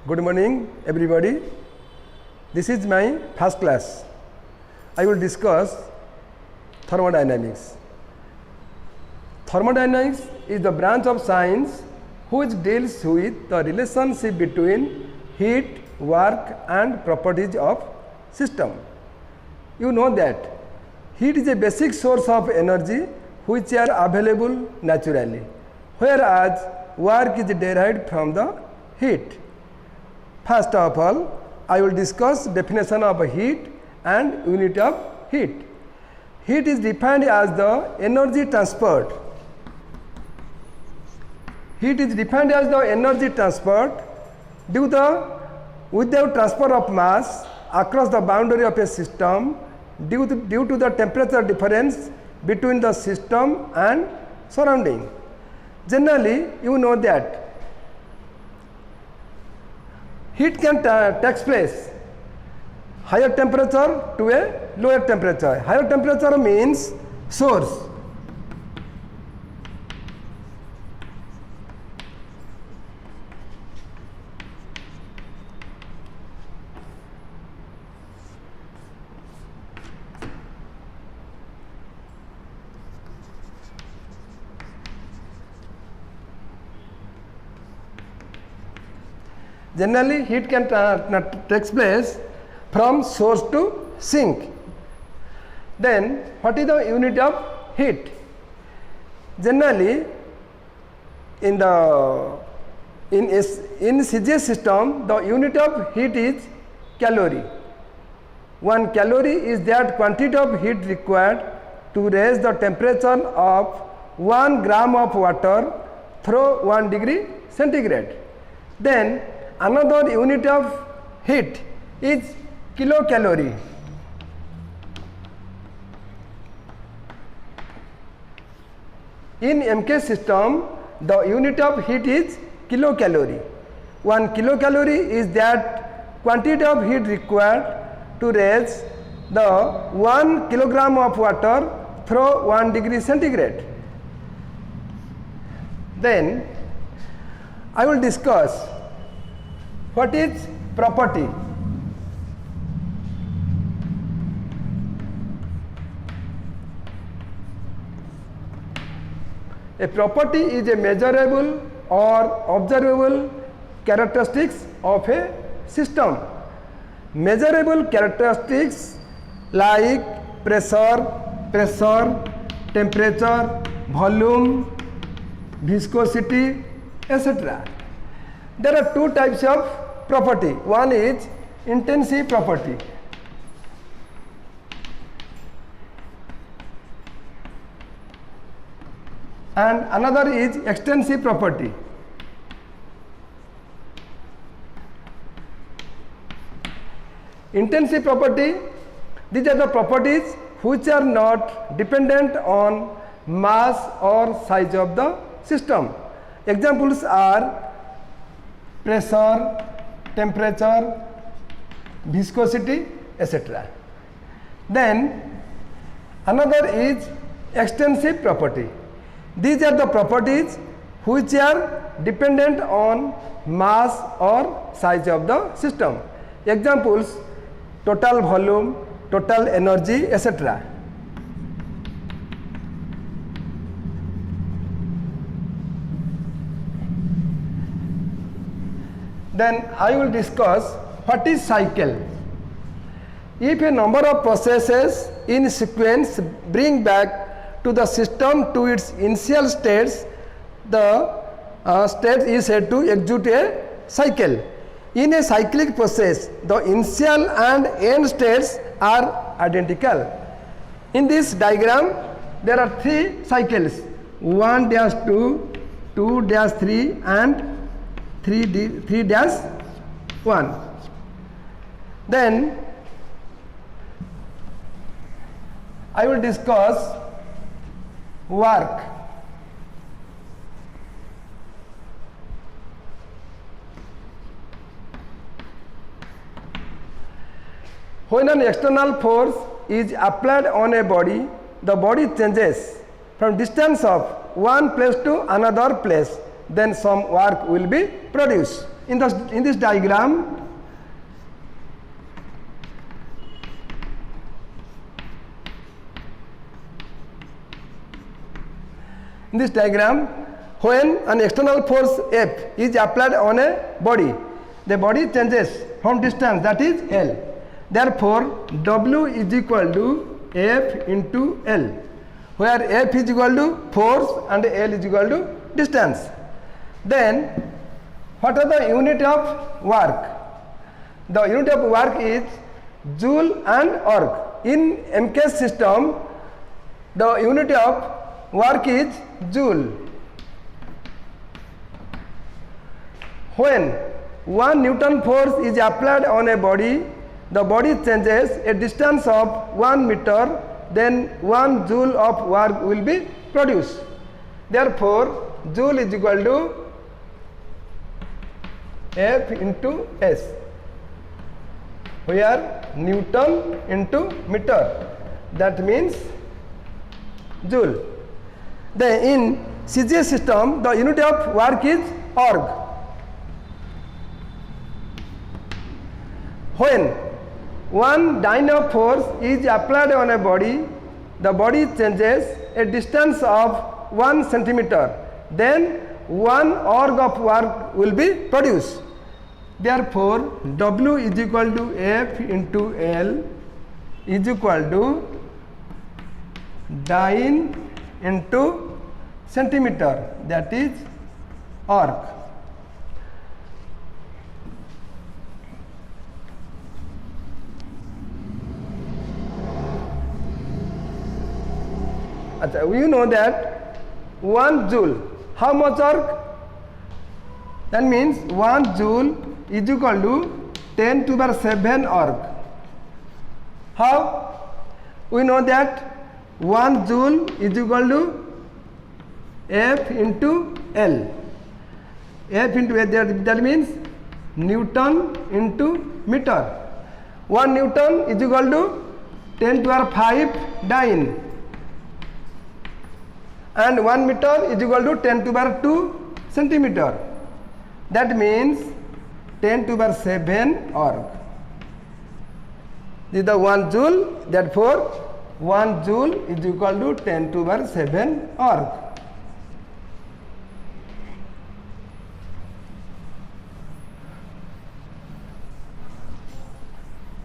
Good morning everybody. This is my first class. I will discuss thermodynamics. Thermodynamics is the branch of science which deals with the relationship between heat, work and properties of system. You know that heat is a basic source of energy which are available naturally, whereas work is derived from the heat. First of all, I will discuss definition of heat and unit of heat. Heat is defined as the energy transferred. Heat is defined as the energy transferred without transfer of mass across the boundary of a system due to the temperature difference between the system and surrounding. Generally, you know that heat can take place higher temperature to a lower temperature. Higher temperature means source. Generally, heat can take place from source to sink. Then, what is the unit of heat? Generally, in CJ system, the unit of heat is calorie. 1 calorie is that quantity of heat required to raise the temperature of 1 gram of water through 1 degree centigrade. Then, another unit of heat is kilocalorie. In MK system, the unit of heat is kilocalorie. 1 kilocalorie is that quantity of heat required to raise the 1 kilogram of water through 1 degree centigrade. Then, I will discuss what is property. A property is a measurable or observable characteristics of a system. Measurable characteristics like pressure, temperature, volume, viscosity, etc. There are two types of property. One is intensive property. And another is extensive property. Intensive property, these are the properties which are not dependent on mass or size of the system. Examples are pressure, temperature, viscosity, etc. Then another is extensive property. These are the properties which are dependent on mass or size of the system. Examples: total volume, total energy, etc. Then I will discuss what is cycle. If a number of processes in sequence bring back to the system to its initial states, the state is said to execute a cycle. In a cyclic process, the initial and end states are identical. In this diagram, there are 3 cycles: 1-2, 2-3 and 3-1. Then I will discuss work. When an external force is applied on a body, the body changes from distance of one place to another place, then some work will be produced. in this diagram, when an external force F is applied on a body, the body changes from distance, that is L. Therefore, W is equal to F into L, where F is equal to force and L is equal to distance. Then, what are the unit of work? The unit of work is joule and erg. In MK system, the unit of work is joule. When 1 Newton force is applied on a body, the body changes a distance of 1 meter, then 1 joule of work will be produced. Therefore, joule is equal to F into S, where Newton into meter, that means joule. Then in CGS system, the unit of work is erg. When 1 dyno force is applied on a body, the body changes a distance of 1 centimeter, then 1 erg of work will be produced. Therefore, W is equal to F into L is equal to dyne into centimeter, that is erg. You know that 1 joule, how much erg? That means 1 joule is equal to 10 to the power 7 erg. How? We know that 1 joule is equal to F into L. F into L, that means Newton into meter. 1 Newton is equal to 10 to the power 5 dyne. And 1 meter is equal to 10 to the power 2 centimeter. That means 10 to the power 7 erg. This is the 1 joule, therefore 1 joule is equal to 10 to the power 7 erg.